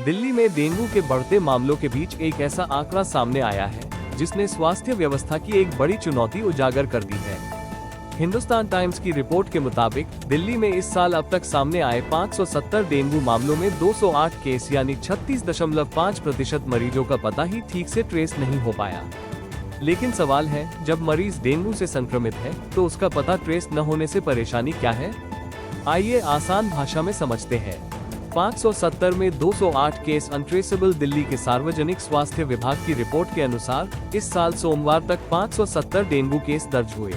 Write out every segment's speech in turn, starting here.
दिल्ली में डेंगू के बढ़ते मामलों के बीच एक ऐसा आंकड़ा सामने आया है जिसने स्वास्थ्य व्यवस्था की एक बड़ी चुनौती उजागर कर दी है। हिंदुस्तान टाइम्स की रिपोर्ट के मुताबिक दिल्ली में इस साल अब तक सामने आए 570 डेंगू मामलों में 208 केस यानी 36.5% मरीजों का पता ही ठीक से ट्रेस नहीं हो पाया। लेकिन सवाल है, जब मरीज डेंगू से संक्रमित है तो उसका पता ट्रेस न होने से परेशानी क्या है? आइए आसान भाषा में समझते हैं। 570 में 208 केस अनट्रेसेबल। दिल्ली के सार्वजनिक स्वास्थ्य विभाग की रिपोर्ट के अनुसार इस साल सोमवार तक 570 डेंगू केस दर्ज हुए।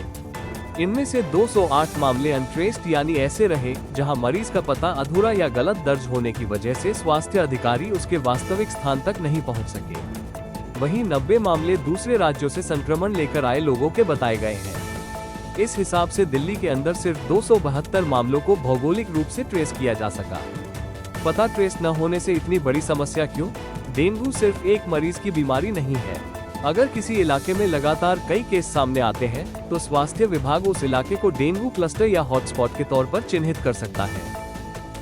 इनमें से 208 मामले अनट्रेस्ड यानी ऐसे रहे जहां मरीज का पता अधूरा या गलत दर्ज होने की वजह से स्वास्थ्य अधिकारी उसके वास्तविक स्थान तक नहीं पहुंच सके। वहीं 90 मामले दूसरे राज्यों से संक्रमण लेकर आए लोगों के बताए गए हैं। इस हिसाब से दिल्ली के अंदर सिर्फ 272 मामलों को भौगोलिक रूप से ट्रेस किया जा सका। पता ट्रेस न होने से इतनी बड़ी समस्या क्यों? डेंगू सिर्फ एक मरीज की बीमारी नहीं है। अगर किसी इलाके में लगातार कई केस सामने आते हैं तो स्वास्थ्य विभाग उस इलाके को डेंगू क्लस्टर या हॉटस्पॉट के तौर पर चिन्हित कर सकता है।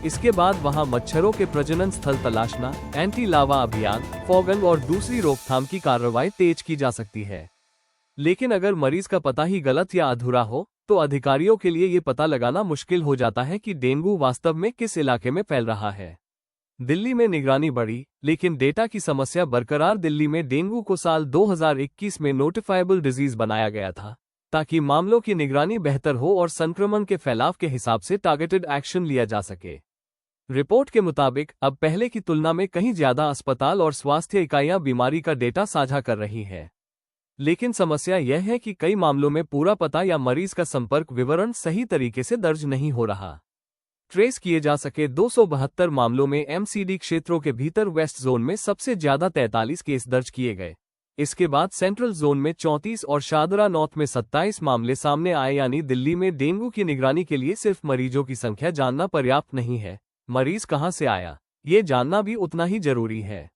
इसके बाद वहां मच्छरों के प्रजनन स्थल तलाशना, एंटी लार्वा अभियान, फॉगिंग और दूसरी रोकथाम की कार्रवाई तेज की जा सकती है। लेकिन अगर मरीज का पता ही गलत या अधूरा हो तो अधिकारियों के लिए ये पता लगाना मुश्किल हो जाता है कि डेंगू वास्तव में किस इलाके में फैल रहा है। दिल्ली में निगरानी बढ़ी, लेकिन डेटा की समस्या बरकरार। दिल्ली में डेंगू को साल 2021 में नोटिफाइबल डिजीज बनाया गया था ताकि मामलों की निगरानी बेहतर हो और संक्रमण के फैलाव के हिसाब से टारगेटेड एक्शन लिया जा सके। रिपोर्ट के मुताबिक अब पहले की तुलना में कहीं ज्यादा अस्पताल और स्वास्थ्य इकाइयां बीमारी का डेटा साझा कर रही हैं। लेकिन समस्या यह है कि कई मामलों में पूरा पता या मरीज का संपर्क विवरण सही तरीके से दर्ज नहीं हो रहा। ट्रेस किए जा सके 272 मामलों में एमसीडी क्षेत्रों के भीतर वेस्ट जोन में सबसे ज्यादा 43 केस दर्ज किए गए। इसके बाद सेंट्रल जोन में 34 और शादरा नॉर्थ में 27 मामले सामने आए। यानी दिल्ली में डेंगू की निगरानी के लिए सिर्फ मरीजों की संख्या जानना पर्याप्त नहीं है, मरीज कहां से आया ये जानना भी उतना ही जरूरी है।